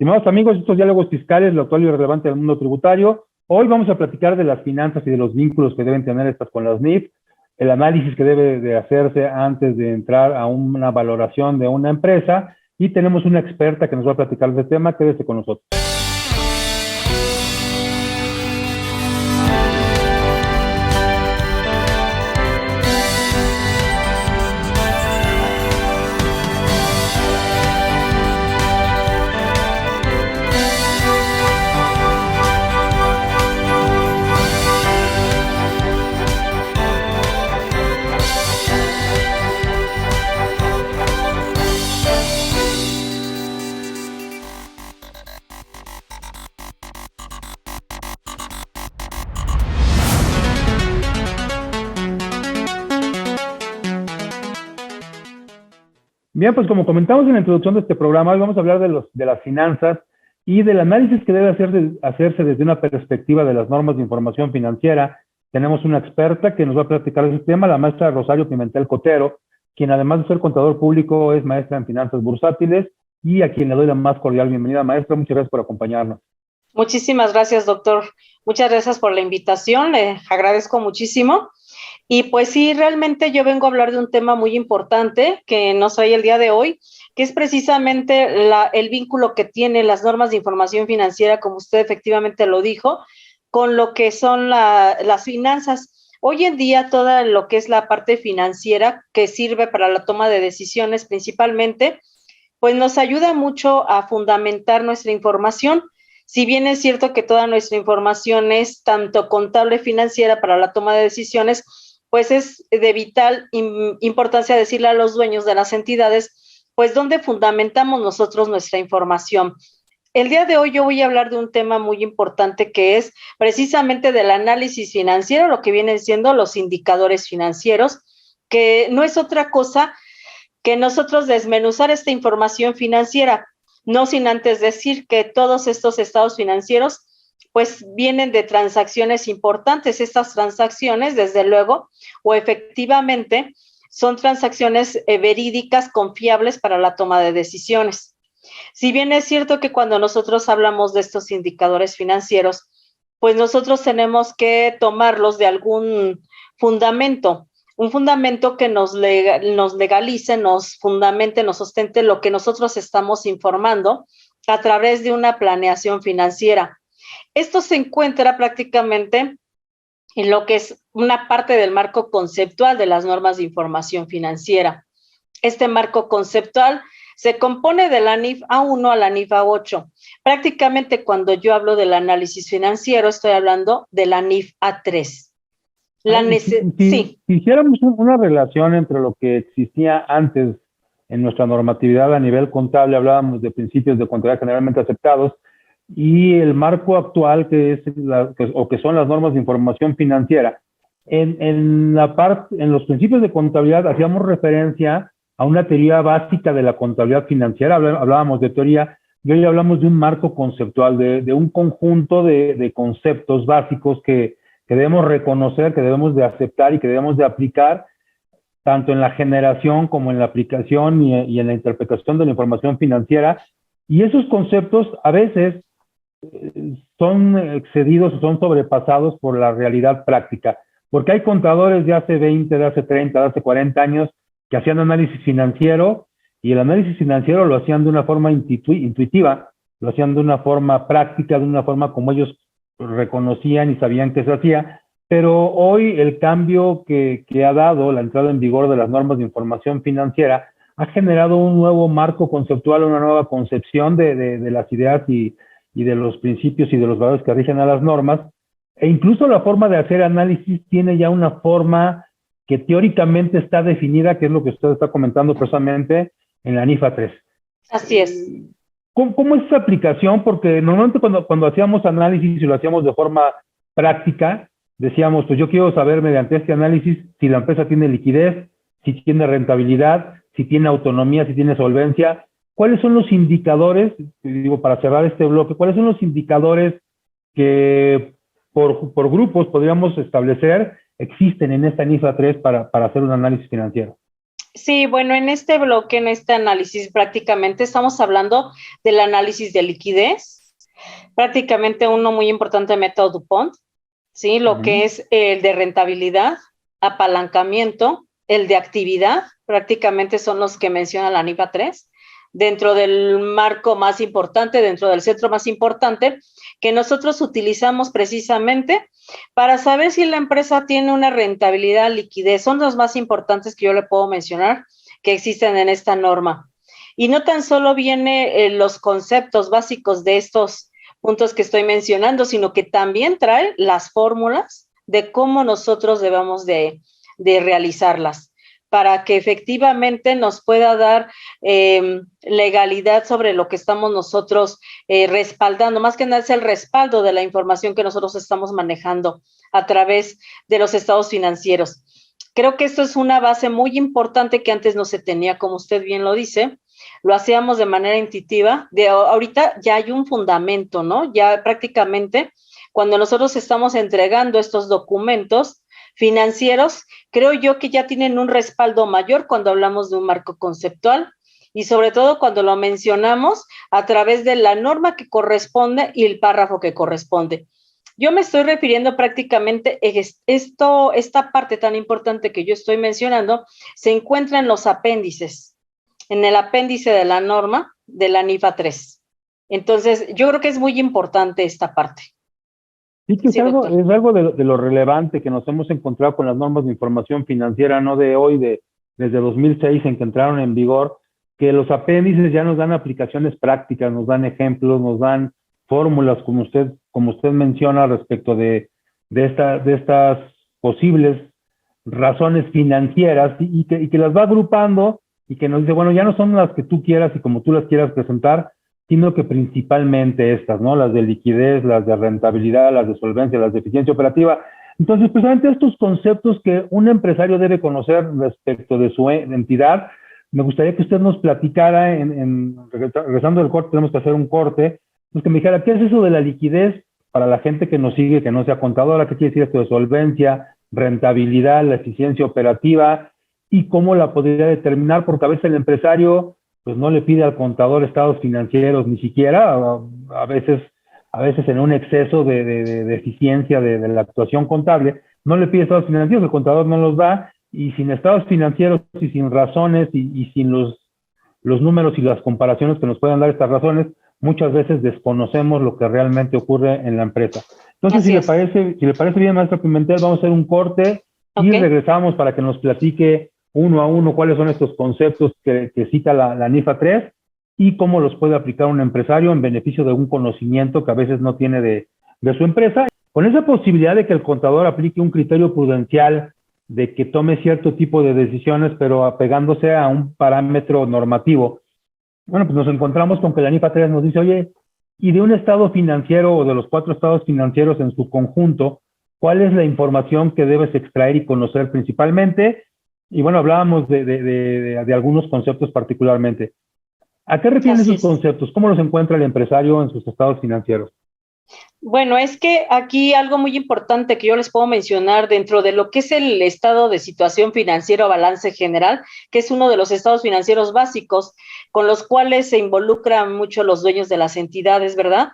Estimados amigos, estos diálogos fiscales, lo actual y relevante del mundo tributario. Hoy vamos a platicar de las finanzas y de los vínculos que deben tener estas con las NIF, el análisis que debe de hacerse antes de entrar a una valoración de una empresa, y tenemos una experta que nos va a platicar de este tema. Quédese con nosotros. Bien, pues como comentamos en la introducción de este programa, hoy vamos a hablar de las finanzas y del análisis que debe hacerse desde una perspectiva de las normas de información financiera. Tenemos una experta que nos va a platicar de este tema, la maestra Rosario Pimentel Cotero, quien además de ser contador público es maestra en finanzas bursátiles, y a quien le doy la más cordial bienvenida. Maestra, muchas gracias por acompañarnos. Muchísimas gracias, doctor. Muchas gracias por la invitación, le agradezco muchísimo. Y pues sí, realmente yo vengo a hablar de un tema muy importante que nos trae el día de hoy, que es precisamente el vínculo que tienen las normas de información financiera, como usted efectivamente lo dijo, con lo que son las finanzas. Hoy en día, toda lo que es la parte financiera que sirve para la toma de decisiones principalmente, pues nos ayuda mucho a fundamentar nuestra información. Si bien es cierto que toda nuestra información es tanto contable financiera para la toma de decisiones, pues es de vital importancia decirle a los dueños de las entidades, pues dónde fundamentamos nosotros nuestra información. El día de hoy yo voy a hablar de un tema muy importante que es precisamente del análisis financiero, lo que vienen siendo los indicadores financieros, que no es otra cosa que nosotros desmenuzar esta información financiera, no sin antes decir que todos estos estados financieros pues vienen de transacciones importantes. Estas transacciones, desde luego, o efectivamente, son transacciones verídicas, confiables para la toma de decisiones. Si bien es cierto que cuando nosotros hablamos de estos indicadores financieros, pues nosotros tenemos que tomarlos de algún fundamento, un fundamento que nos legalice, nos fundamente, nos sustente lo que nosotros estamos informando a través de una planeación financiera. Esto se encuentra prácticamente en lo que es una parte del marco conceptual de las normas de información financiera. Este marco conceptual se compone de la NIF A1 a la NIF A8. Prácticamente cuando yo hablo del análisis financiero, estoy hablando de la NIF A3. Si hiciéramos una relación entre lo que existía antes en nuestra normatividad a nivel contable, hablábamos de principios de contabilidad generalmente aceptados, y el marco actual que son las normas de información financiera. En los principios de contabilidad hacíamos referencia a una teoría básica de la contabilidad financiera, hablábamos de teoría, y hoy hablamos de un marco conceptual, de un conjunto de conceptos básicos que debemos reconocer, que debemos de aceptar y que debemos de aplicar tanto en la generación como en la aplicación y en la interpretación de la información financiera. Y esos conceptos a veces son excedidos o son sobrepasados por la realidad práctica, porque hay contadores de hace 20, de hace 30, de hace 40 años que hacían análisis financiero, y el análisis financiero lo hacían de una forma intuitiva, lo hacían de una forma práctica, de una forma como ellos reconocían y sabían que se hacía. Pero hoy el cambio que ha dado la entrada en vigor de las normas de información financiera ha generado un nuevo marco conceptual, una nueva concepción de las ideas y de los principios y de los valores que rigen a las normas, e incluso la forma de hacer análisis tiene ya una forma que teóricamente está definida, que es lo que usted está comentando precisamente en la NIF A3. Así es. ¿Cómo es esa aplicación? Porque normalmente cuando hacíamos análisis y lo hacíamos de forma práctica, decíamos, pues yo quiero saber mediante este análisis si la empresa tiene liquidez, si tiene rentabilidad, si tiene autonomía, si tiene solvencia. ¿Cuáles son los indicadores, digo, para cerrar este bloque, cuáles son los indicadores que por grupos podríamos establecer existen en esta NIF A3 para hacer un análisis financiero? Sí, bueno, en este bloque, en este análisis, prácticamente estamos hablando del análisis de liquidez, prácticamente uno muy importante, método DuPont, ¿sí? Lo que es el de rentabilidad, apalancamiento, el de actividad, prácticamente son los que menciona la NIFA 3, dentro del marco más importante, dentro del centro más importante, que nosotros utilizamos precisamente para saber si la empresa tiene una rentabilidad, liquidez. Son los más importantes que yo le puedo mencionar que existen en esta norma. Y no tan solo viene los conceptos básicos de estos puntos que estoy mencionando, sino que también trae las fórmulas de cómo nosotros debemos de realizarlas para que efectivamente nos pueda dar legalidad sobre lo que estamos nosotros respaldando. Más que nada es el respaldo de la información que nosotros estamos manejando a través de los estados financieros. Creo que esto es una base muy importante que antes no se tenía, como usted bien lo dice, lo hacíamos de manera intuitiva. Ahorita ya hay un fundamento, ¿no? Ya prácticamente cuando nosotros estamos entregando estos documentos financieros, creo yo que ya tienen un respaldo mayor cuando hablamos de un marco conceptual y sobre todo cuando lo mencionamos a través de la norma que corresponde y el párrafo que corresponde. Yo me estoy refiriendo prácticamente esta parte tan importante que yo estoy mencionando se encuentra en los apéndices, en el apéndice de la norma de la NIFA 3. Entonces, yo creo que es muy importante esta parte. Sí, que sí, es algo de lo relevante que nos hemos encontrado con las normas de información financiera, no de hoy, desde 2006 en que entraron en vigor, que los apéndices ya nos dan aplicaciones prácticas, nos dan ejemplos, nos dan fórmulas, como usted menciona, respecto de estas posibles razones financieras y que las va agrupando y que nos dice, bueno, ya no son las que tú quieras y como tú las quieras presentar, sino que principalmente estas, ¿no? Las de liquidez, las de rentabilidad, las de solvencia, las de eficiencia operativa. Entonces, precisamente estos conceptos que un empresario debe conocer respecto de su entidad, me gustaría que usted nos platicara, regresando del corte, tenemos que hacer un corte, pues que me dijera, ¿qué es eso de la liquidez para la gente que nos sigue, que no sea contadora? ¿Qué quiere decir esto de solvencia, rentabilidad, la eficiencia operativa y cómo la podría determinar? Porque a veces el empresario pues no le pide al contador estados financieros ni siquiera, a veces en un exceso de eficiencia de la actuación contable, no le pide estados financieros, el contador no los da, y sin estados financieros y sin razones y sin los números y las comparaciones que nos puedan dar estas razones, muchas veces desconocemos lo que realmente ocurre en la empresa. Entonces, si le parece bien, maestra Pimentel, vamos a hacer un corte y regresamos para que nos platique uno a uno cuáles son estos conceptos que cita la NIFA 3 y cómo los puede aplicar un empresario en beneficio de un conocimiento que a veces no tiene de su empresa, con esa posibilidad de que el contador aplique un criterio prudencial, de que tome cierto tipo de decisiones, pero apegándose a un parámetro normativo. Bueno, pues nos encontramos con que la NIFA 3 nos dice, oye, y de un estado financiero o de los 4 estados financieros en su conjunto, ¿cuál es la información que debes extraer y conocer principalmente? Y bueno, hablábamos de algunos conceptos particularmente. ¿A qué refieren esos conceptos? ¿Cómo los encuentra el empresario en sus estados financieros? Bueno, es que aquí algo muy importante que yo les puedo mencionar dentro de lo que es el estado de situación financiera o balance general, que es uno de los estados financieros básicos con los cuales se involucran mucho los dueños de las entidades, ¿verdad?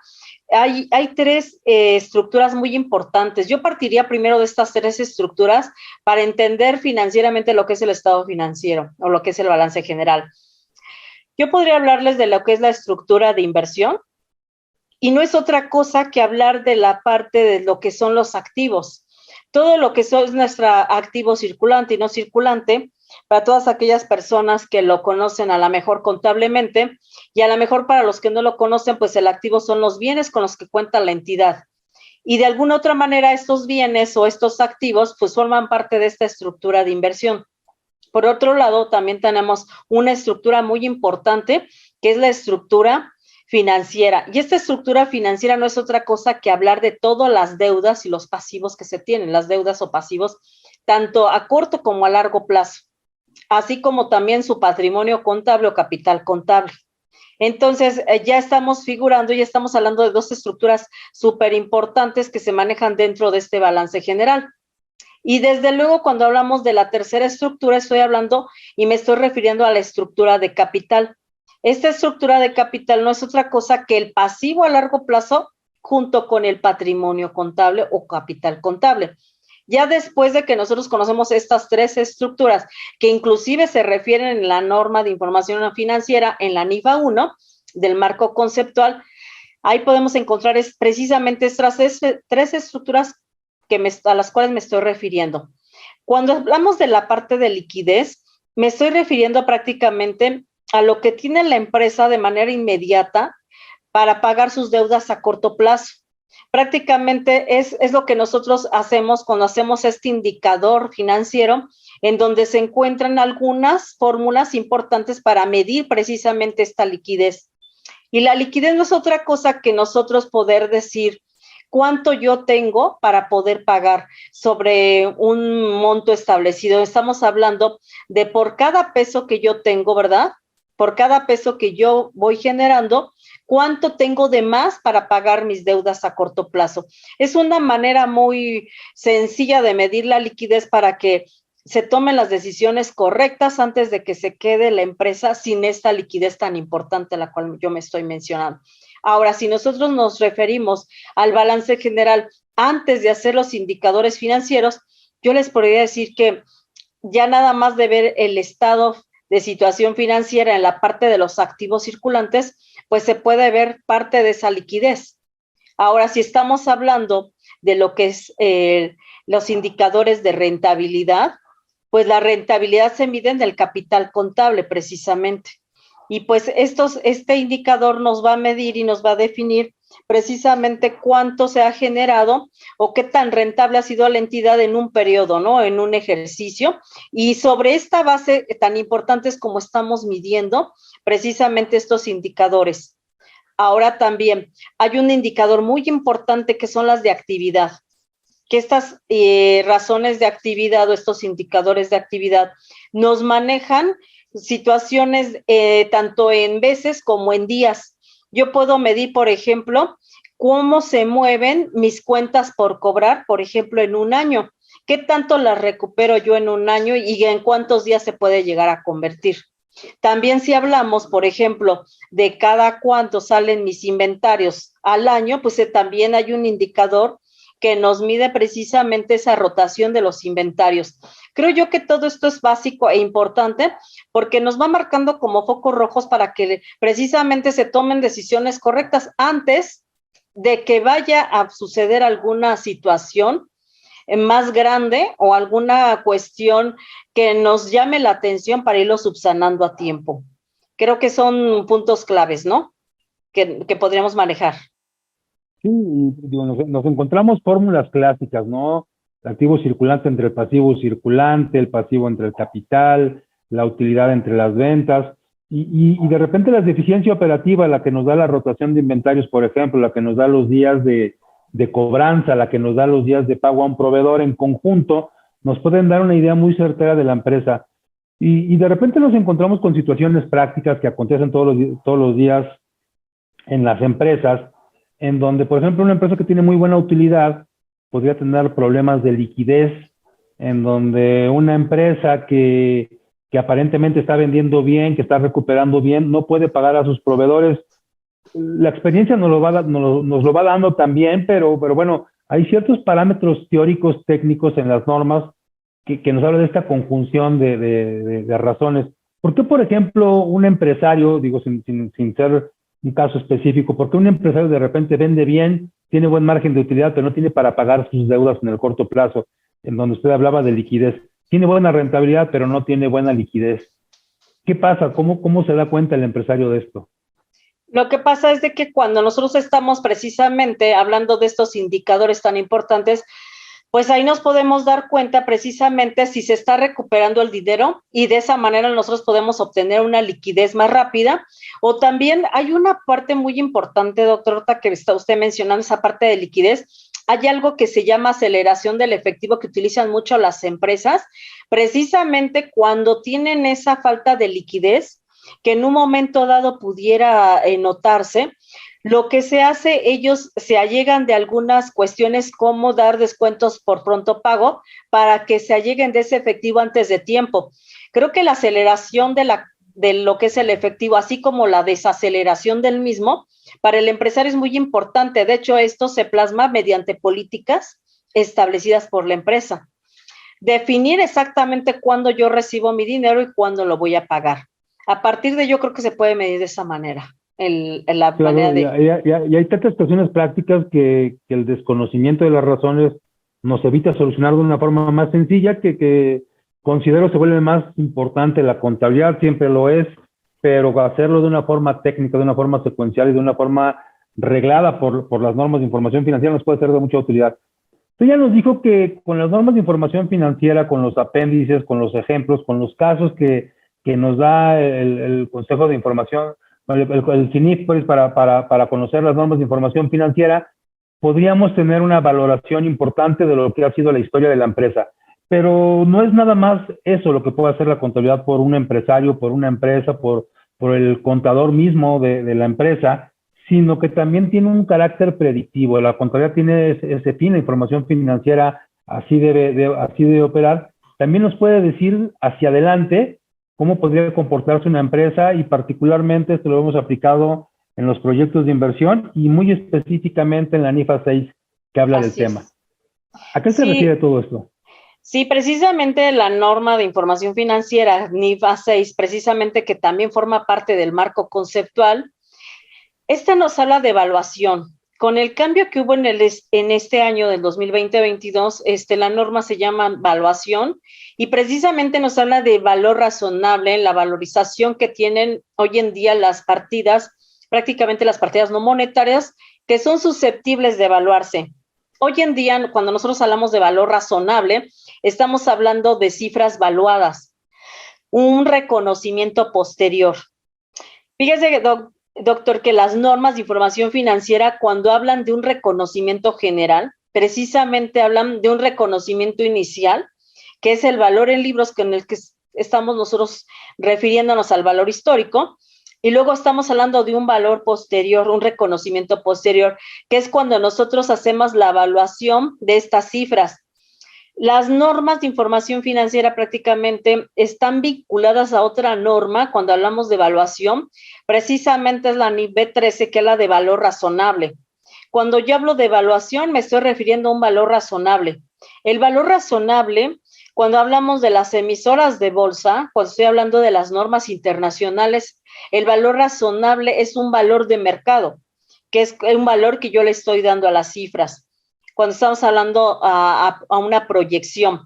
Hay 3 estructuras muy importantes. Yo partiría primero de estas 3 estructuras para entender financieramente lo que es el estado financiero o lo que es el balance general. Yo podría hablarles de lo que es la estructura de inversión, y no es otra cosa que hablar de la parte de lo que son los activos. Todo lo que es nuestro activo circulante y no circulante, para todas aquellas personas que lo conocen a lo mejor contablemente, y a lo mejor para los que no lo conocen, pues el activo son los bienes con los que cuenta la entidad. Y de alguna otra manera estos bienes o estos activos pues forman parte de esta estructura de inversión. Por otro lado, también tenemos una estructura muy importante, que es la estructura financiera. Y esta estructura financiera no es otra cosa que hablar de todas las deudas y los pasivos que se tienen, las deudas o pasivos, tanto a corto como a largo plazo, así como también su patrimonio contable o capital contable. Entonces, ya estamos figurando, ya estamos hablando de 2 estructuras súper importantes que se manejan dentro de este balance general. Y desde luego, cuando hablamos de la tercera estructura, estoy hablando y me estoy refiriendo a la estructura de capital. Esta estructura de capital no es otra cosa que el pasivo a largo plazo junto con el patrimonio contable o capital contable. Ya después de que nosotros conocemos estas tres estructuras, que inclusive se refieren en la norma de información financiera, en la NIFA 1, del marco conceptual, ahí podemos encontrar precisamente estas tres estructuras a las cuales me estoy refiriendo. Cuando hablamos de la parte de liquidez, me estoy refiriendo prácticamente a lo que tiene la empresa de manera inmediata para pagar sus deudas a corto plazo. Prácticamente es lo que nosotros hacemos cuando hacemos este indicador financiero, en donde se encuentran algunas fórmulas importantes para medir precisamente esta liquidez. Y la liquidez no es otra cosa que nosotros poder decir cuánto yo tengo para poder pagar sobre un monto establecido. Estamos hablando de por cada peso que yo tengo, ¿verdad? Por cada peso que yo voy generando, cuánto tengo de más para pagar mis deudas a corto plazo. Es una manera muy sencilla de medir la liquidez para que se tomen las decisiones correctas antes de que se quede la empresa sin esta liquidez tan importante a la cual yo me estoy mencionando. Ahora, si nosotros nos referimos al balance general antes de hacer los indicadores financieros, yo les podría decir que ya nada más de ver el estado de situación financiera en la parte de los activos circulantes, pues se puede ver parte de esa liquidez. Ahora, si estamos hablando de lo que es los indicadores de rentabilidad, pues la rentabilidad se mide en el capital contable precisamente. Y pues este indicador nos va a medir y nos va a definir precisamente cuánto se ha generado o qué tan rentable ha sido la entidad en un periodo, ¿no? En un ejercicio. Y sobre esta base tan importantes como estamos midiendo precisamente estos indicadores. Ahora también hay un indicador muy importante que son las de actividad, que estas razones de actividad o estos indicadores de actividad nos manejan situaciones tanto en veces como en días. Yo puedo medir, por ejemplo, cómo se mueven mis cuentas por cobrar, por ejemplo, en un año. ¿Qué tanto las recupero yo en un año y en cuántos días se puede llegar a convertir? También si hablamos, por ejemplo, de cada cuánto salen mis inventarios al año, pues también hay un indicador que nos mide precisamente esa rotación de los inventarios. Creo yo que todo esto es básico e importante porque nos va marcando como focos rojos para que precisamente se tomen decisiones correctas antes de que vaya a suceder alguna situación más grande o alguna cuestión que nos llame la atención para irlo subsanando a tiempo. Creo que son puntos claves, ¿no? Que podríamos manejar. Sí, digo, nos encontramos fórmulas clásicas, ¿no? El activo circulante entre el pasivo circulante, el pasivo entre el capital, la utilidad entre las ventas, y de repente la deficiencia operativa, la que nos da la rotación de inventarios, por ejemplo, la que nos da los días de cobranza, la que nos da los días de pago a un proveedor en conjunto, nos pueden dar una idea muy certera de la empresa. Y de repente nos encontramos con situaciones prácticas que acontecen todos los días en las empresas, en donde, por ejemplo, una empresa que tiene muy buena utilidad podría tener problemas de liquidez, en donde una empresa que aparentemente está vendiendo bien, que está recuperando bien, no puede pagar a sus proveedores. La experiencia nos lo va dando también, pero bueno, hay ciertos parámetros teóricos, técnicos en las normas que nos hablan de esta conjunción de razones. ¿Por qué, por ejemplo, un empresario, digo, sin ser un caso específico, porque un empresario de repente vende bien, tiene buen margen de utilidad, pero no tiene para pagar sus deudas en el corto plazo, en donde usted hablaba de liquidez? Tiene buena rentabilidad, pero no tiene buena liquidez. ¿Qué pasa? ¿Cómo se da cuenta el empresario de esto? Lo que pasa es de que cuando nosotros estamos precisamente hablando de estos indicadores tan importantes, pues ahí nos podemos dar cuenta precisamente si se está recuperando el dinero y de esa manera nosotros podemos obtener una liquidez más rápida. O también hay una parte muy importante, doctor, que está usted mencionando, esa parte de liquidez. Hay algo que se llama aceleración del efectivo que utilizan mucho las empresas, precisamente cuando tienen esa falta de liquidez que en un momento dado pudiera notarse. Lo que se hace, ellos se allegan de algunas cuestiones como dar descuentos por pronto pago para que se alleguen de ese efectivo antes de tiempo. Creo que la aceleración de lo que es el efectivo, así como la desaceleración del mismo, para el empresario es muy importante. De hecho, esto se plasma mediante políticas establecidas por la empresa. Definir exactamente cuándo yo recibo mi dinero y cuándo lo voy a pagar. A partir de ello, creo que se puede medir de esa manera. La Claro, manera de... y hay tantas cuestiones prácticas que el desconocimiento de las razones nos evita solucionar de una forma más sencilla que considero se vuelve más importante. La contabilidad siempre lo es, pero hacerlo de una forma técnica, de una forma secuencial y de una forma reglada por las normas de información financiera nos puede ser de mucha utilidad. Usted ya nos dijo que con las normas de información financiera, con los apéndices, con los ejemplos, con los casos que nos da el Consejo de Información, el CINIF, pues, para conocer las normas de información financiera, podríamos tener una valoración importante de lo que ha sido la historia de la empresa. Pero no es nada más eso lo que puede hacer la contabilidad por un empresario, por una empresa, por el contador mismo de la empresa, sino que también tiene un carácter predictivo. La contabilidad tiene ese fin, la información financiera así debe operar. También nos puede decir hacia adelante cómo podría comportarse una empresa y particularmente esto lo hemos aplicado en los proyectos de inversión y muy específicamente en la NIFA 6 que habla del tema. ¿A qué se refiere todo esto? Sí, precisamente la norma de información financiera NIFA 6, precisamente que también forma parte del marco conceptual, esta nos habla de evaluación. Con el cambio que hubo en este año del 2020-22, la norma se llama evaluación y precisamente nos habla de valor razonable en la valorización que tienen hoy en día las partidas, prácticamente las partidas no monetarias, que son susceptibles de evaluarse. Hoy en día, cuando nosotros hablamos de valor razonable, estamos hablando de cifras valuadas, un reconocimiento posterior. Fíjese, doctor, que las normas de información financiera, cuando hablan de un reconocimiento general, precisamente hablan de un reconocimiento inicial, que es el valor en libros con el que estamos nosotros refiriéndonos al valor histórico, y luego estamos hablando de un valor posterior, un reconocimiento posterior, que es cuando nosotros hacemos la evaluación de estas cifras. Las normas de información financiera prácticamente están vinculadas a otra norma cuando hablamos de evaluación, precisamente es la NIF B13, que es la de valor razonable. Cuando yo hablo de evaluación, me estoy refiriendo a un valor razonable. El valor razonable, cuando hablamos de las emisoras de bolsa, cuando estoy hablando de las normas internacionales, el valor razonable es un valor de mercado, que es un valor que yo le estoy dando a las cifras, cuando estamos hablando a una proyección.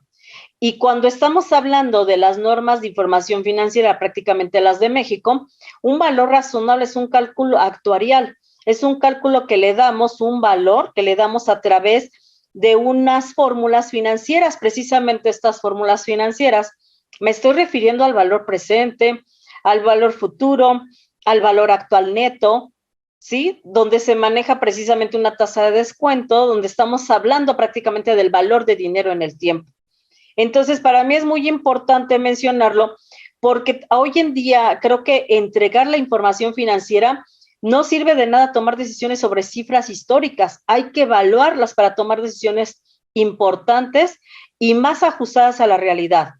Y cuando estamos hablando de las normas de información financiera, prácticamente las de México, un valor razonable es un cálculo actuarial, es un cálculo que le damos un valor, que le damos a través de unas fórmulas financieras. Precisamente estas fórmulas financieras, me estoy refiriendo al valor presente, al valor futuro, al valor actual neto, ¿sí? Donde se maneja precisamente una tasa de descuento, donde estamos hablando prácticamente del valor de dinero en el tiempo. Entonces, para mí es muy importante mencionarlo porque hoy en día creo que entregar la información financiera no sirve de nada tomar decisiones sobre cifras históricas. Hay que evaluarlas para tomar decisiones importantes y más ajustadas a la realidad.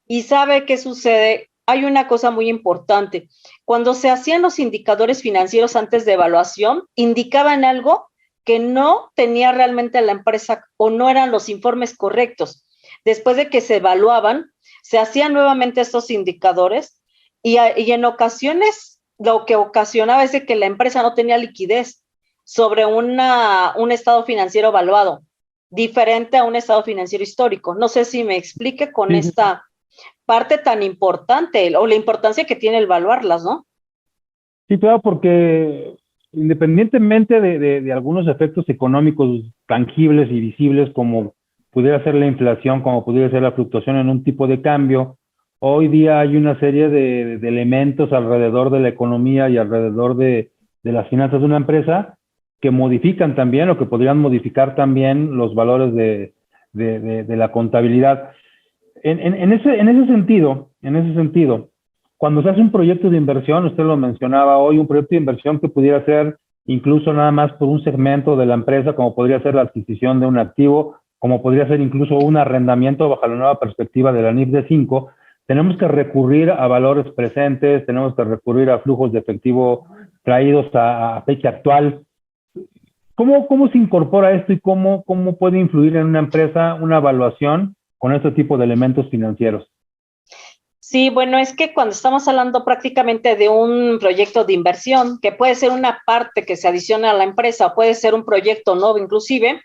¿Y sabe qué sucede? Hay una cosa muy importante. Cuando se hacían los indicadores financieros antes de evaluación, indicaban algo que no tenía realmente la empresa o no eran los informes correctos. Después de que se evaluaban, se hacían nuevamente estos indicadores y en ocasiones lo que ocasionaba es que la empresa no tenía liquidez sobre un estado financiero evaluado, diferente a un estado financiero histórico. No sé si me explique con esta parte tan importante o la importancia que tiene el evaluarlas, ¿no? Sí, claro, porque independientemente de algunos efectos económicos tangibles y visibles como pudiera ser la inflación, como pudiera ser la fluctuación en un tipo de cambio, hoy día hay una serie de elementos alrededor de la economía y alrededor de las finanzas de una empresa que modifican también o que podrían modificar también los valores de la contabilidad. En ese sentido, cuando se hace un proyecto de inversión, usted lo mencionaba hoy, un proyecto de inversión que pudiera ser incluso nada más por un segmento de la empresa, como podría ser la adquisición de un activo, como podría ser incluso un arrendamiento bajo la nueva perspectiva de la NIF de 5, tenemos que recurrir a valores presentes, tenemos que recurrir a flujos de efectivo traídos a fecha actual. ¿Cómo se incorpora esto y cómo puede influir en una empresa una evaluación con este tipo de elementos financieros? Sí, bueno, es que cuando estamos hablando prácticamente de un proyecto de inversión, que puede ser una parte que se adiciona a la empresa o puede ser un proyecto nuevo inclusive,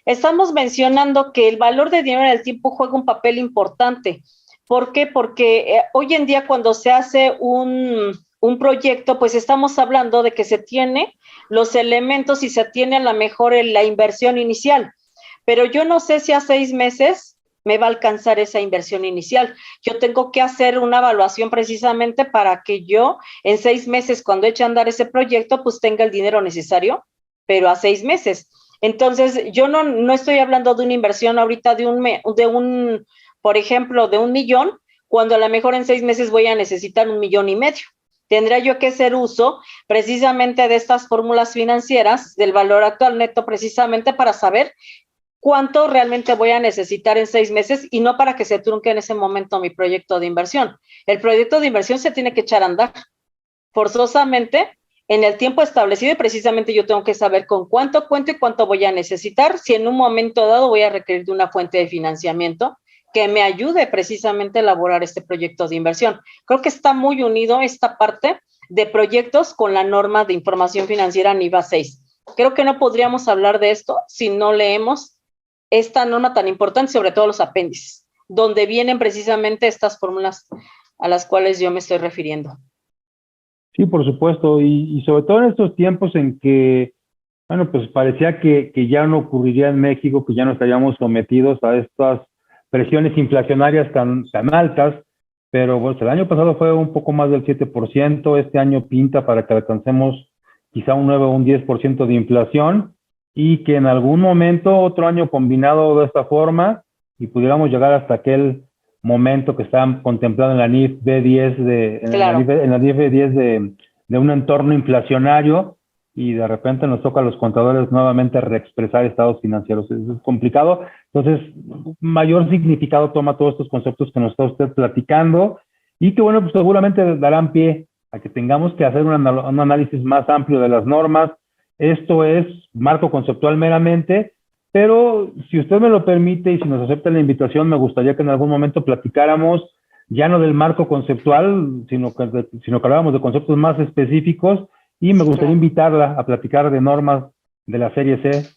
estamos mencionando que el valor de dinero en el tiempo juega un papel importante. ¿Por qué? Porque hoy en día cuando se hace un proyecto, pues estamos hablando de que se tiene los elementos y se tiene a lo mejor la inversión inicial, pero yo no sé si a 6 meses me va a alcanzar esa inversión inicial. Yo tengo que hacer una evaluación precisamente para que yo en 6 meses, cuando eche a andar ese proyecto, pues tenga el dinero necesario, pero a 6 meses. Entonces, yo no estoy hablando de una inversión ahorita por ejemplo, de 1 millón, cuando a lo mejor en 6 meses voy a necesitar 1,5 millones. Tendría yo que hacer uso precisamente de estas fórmulas financieras del valor actual neto, precisamente para saber cuánto realmente voy a necesitar en 6 meses y no para que se trunque en ese momento mi proyecto de inversión. El proyecto de inversión se tiene que echar a andar forzosamente en el tiempo establecido y precisamente yo tengo que saber con cuánto cuento y cuánto voy a necesitar, si en un momento dado voy a requerir de una fuente de financiamiento que me ayude precisamente a elaborar este proyecto de inversión. Creo que está muy unido esta parte de proyectos con la norma de información financiera NIVA 6. Creo que no podríamos hablar de esto si no leemos esta norma tan importante, sobre todo los apéndices, donde vienen precisamente estas fórmulas a las cuales yo me estoy refiriendo. Sí, por supuesto, y sobre todo en estos tiempos en que, bueno, pues parecía que ya no ocurriría en México, que ya no estaríamos sometidos a estas presiones inflacionarias tan altas, pero pues el año pasado fue un poco más del 7%, este año pinta para que alcancemos quizá un 9 o un 10% de inflación, y que en algún momento, otro año combinado de esta forma, y pudiéramos llegar hasta aquel momento que está contemplado en la NIF B10 en la NIF B10 de un entorno inflacionario, y de repente nos toca a los contadores nuevamente reexpresar estados financieros. Eso es complicado. Entonces, mayor significado toma todos estos conceptos que nos está usted platicando, y que, bueno, pues seguramente darán pie a que tengamos que hacer un análisis más amplio de las normas. Esto es marco conceptual meramente, pero si usted me lo permite y si nos acepta la invitación, me gustaría que en algún momento platicáramos ya no del marco conceptual, sino que habláramos de conceptos más específicos, y me gustaría invitarla a platicar de normas de la serie C,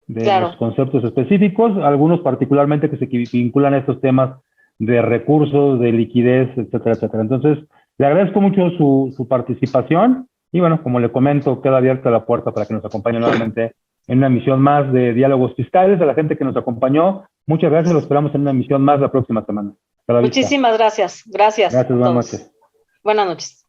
de los conceptos específicos, algunos particularmente que se vinculan a estos temas de recursos, de liquidez, etcétera, etcétera. Entonces, le agradezco mucho su participación. Y bueno, como le comento, queda abierta la puerta para que nos acompañe nuevamente en una emisión más de Diálogos Fiscales. A la gente que nos acompañó, muchas gracias. Lo esperamos en una emisión más la próxima semana. Muchísimas gracias. Gracias. Gracias, buenas noches. Buenas noches.